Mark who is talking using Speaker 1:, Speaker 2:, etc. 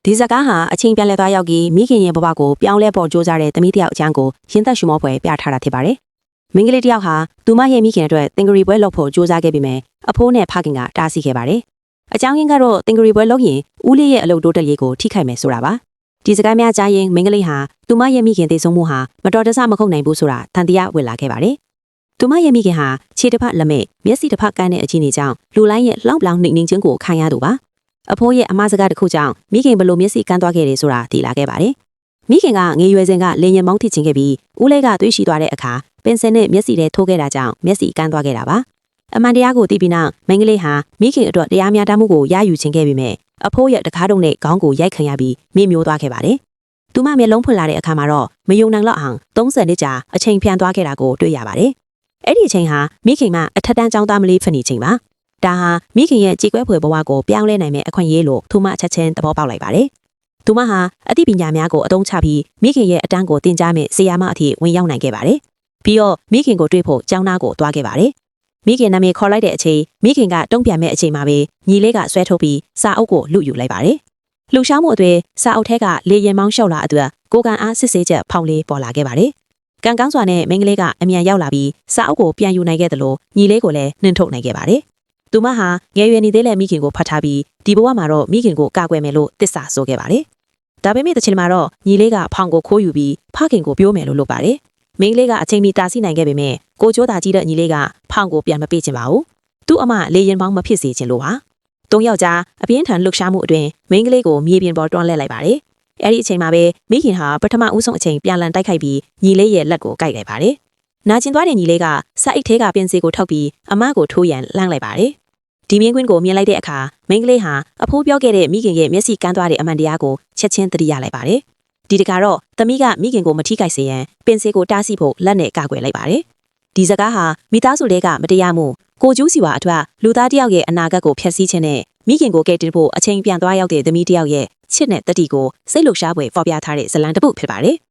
Speaker 1: ဒီစကားဟာအချိန်ပြန်လဲသွားရောက်ပြီးမိခင်ရဲ့ဘဝကိုပြောင်းလဲပေါ်ကြိုးစားတဲ့သမီးတစ်ယောက်အကြောင်းကိုရင်းသက်ရှုမောပွဲပြထားတာဖြစ်ပါတယ်။မိန်းကလေးတစ်ယောက်ဟာသူမရဲ့မိခင်အတွက်တင်ဂရီပွဲလုပ်ဖို့ကြိုးစားခဲ့ပြီးမြဲအဖိုးနဲ့ဖခင်ကတားဆီးခဲ့ပါတယ်။အကြောင်းရင်းကတော့တင်ဂရီပွဲလုပ်ရင်ဦးလေးရဲ့အလုပ်တိုးတက်ရေးကိုထိခိုက်မယ်ဆိုတာပါ။ဒီစကားများကြားရင်မိန်းကလေးဟာသူမရဲ့မိခင်တည်ဆုံမှုဟာမတော်တဆမခုတ်နိုင်ဘူးဆိုတာတန်တရားဝင်လာခဲ့ပါတယ်။သူမရဲ့မိခင်ဟာခြေတစ်ဖက်လက်မဲ့မျက်စိတစ်ဖက်ကန်းတဲ့အချင်းကြီးကြောင့်လူလိုင်းရဲ့လှောင်ပြောင်နှိမ့်နှင်းခြင်းကိုခံရသူပါ။အဖိုးရဲ့အမစကားတစ်ခုကြောင့်မိခင်ဘလို့မျက်စိကန်းသွားခဲ့တယ်ဆိုတာသိလာခဲ့ပါတယ်။မိခင်ကငေရွယ်စဉ်ကလင်ရင်မောင်းထစ်ခြင်းခဲ့ပြီးဦးလေးကသွေးရှိသွားတဲ့အခါပင်စင်နဲ့မျက်စိထဲထိုးခဲ့တာကြောင့်မျက်စိကန်းသွားခဲ့တာပါ။အမှန်တရားကိုသိပြီးနောက်မိန်းကလေးဟာမိခင်အတွက်တရားမျှတမှုကိုရယူခြင်းခဲ့ပြီးမြဲအဖိုးရဲ့တကားတုံးနဲ့ခေါင်းကိုရိုက်ခံရပြီးမြေမျိုးသွားခဲ့ပါတယ်။သူမမျက်လုံးဖွင့်လာတဲ့အခါမှာတော့မယုံနိုင်တော့အောင်30နှစ်ကြာအချိန်ဖြန်သွားခဲ့တာကိုတွေ့ရပါတယ်။အဲ့ဒီအချိန်ဟာမိခင်ကအထက်တန်းကျောင်းသားမလေးဖြစ်နေချိန်ပါ။ဒါဟာမိခင်ရဲ့ကြေကွဲဖွယ်ဘဝကိုပြောင်းလဲနိုင်မဲ့အခွင့်အရေးလို့သူမချက်ချင်းသဘောပေါက်လိုက်ပါတယ်။သူမဟာအသိပညာများကိုအသုံးချပြီးမိခင်ရဲ့အတန်းကိုသင်ကြားမဲ့ဆရာမအထိဝင်ရောက်နိုင်ခဲ့ပါတယ်။ပြီးတော့မိခင်ကိုတွေ့ဖို့ကျောင်းသားကိုသွားခဲ့ပါတယ်။မိခင်နာမည်ခေါ်လိုက်တဲ့အချိန်မိခင်ကတုံ့ပြန်မဲ့အချိန်မှာပဲညီလေးကဆွဲထုတ်ပြီးစာအုပ်ကိုလူယူလိုက်ပါတယ်။လှူရှားမှုအတွေ့စာအုပ်ထဲကလေရင်မောင်းလျှောက်လာအတွက်ကိုကန်အားစစ်ဆေးချက်ဖောင်လေးပေါ်လာခဲ့ပါတယ်။ကံကောင်းစွာနဲ့မိန်းကလေးကအမြန်ရောက်လာပြီးစာအုပ်ကိုပြန်ယူနိုင်ခဲ့သလိုညီလေးကိုလည်းနှင်ထုတ်နိုင်ခဲ့ပါတယ်။သူမဟာငယ်ရွယ်နေသေးတဲ့မိခင်ကိုဖတ်ထားပြီးဒီဘဝမှာတော့မိခင်ကိုကာကွယ်မယ်လို့တစ္ဆာဆိုခဲ့ပါတယ်။ဒါပေမဲ့တစ်ချိန်မှာတော့ညီလေးကဖောင်ကိုခိုးယူပြီးဖခင်ကိုပြောမယ်လို့လုပ်ပါတယ်။မိန်းကလေးကအချိန်မီတားဆီးနိုင်ခဲ့ပေမဲ့ကိုကျိုးသာကြီးတဲ့ညီလေးကဖောင်ကိုပြန်မပေးချင်ပါဘူး။သူ့အမလေရင်ပေါင်းမဖြစ်စေချင်လို့ပါ။၃ယောက်ကြားအပြင်းထန်လှုပ်ရှားမှုအတွင်းမိန်းကလေးကိုမြေပြင်ပေါ်တွန်းလှည့်လိုက်ပါတယ်။အဲ့ဒီအချိန်မှာပဲမိခင်ဟာပထမဦးဆုံးအချိန်ပြန်လည်တိုက်ခိုက်ပြီးညီလေးရဲ့လက်ကိုကိုက်လိုက်ပါတယ်။နာကျင်သွားတဲ့ညီလေးကစာအိတ်ထဲကပင်စီကိုထောက်ပြီးအမကိုထိုးရန်လှမ်းလိုက်ပါတယ်။ဒီမြင်းကွင်းကိုမြင်လိုက်တဲ့အခါမိန်းကလေးဟာအဖိုးပြောခဲ့တဲ့မိခင်ရဲ့မျက်စိကန်းသွားတဲ့အမှန်တရားကိုချက်ချင်းသတိရလိုက်ပါတယ်။ဒီတခါတော့သမီးကမိခင်ကိုမထိခိုက်စေရန်ပင်စီကိုတားဆီးဖို့လက်နဲ့ကာကွယ်လိုက်ပါတယ်။ဒီစကားဟာမိသားစုတွေကမတရားမှုကိုကျူးစီဝါအထွတ်လူသားတယောက်ရဲ့အနာဂတ်ကိုဖျက်ဆီးခြင်းနဲ့မိခင်ကိုကယ်တင်ဖို့အချိန်ပြန်သွားရောက်တဲ့သမီးတယောက်ရဲ့ချစ်နဲ့တတိကိုစိတ်လှုပ်ရှားဖွယ်ဖော်ပြထားတဲ့ဇာတ်လမ်းတစ်ပုဒ်ဖြစ်ပါတယ်။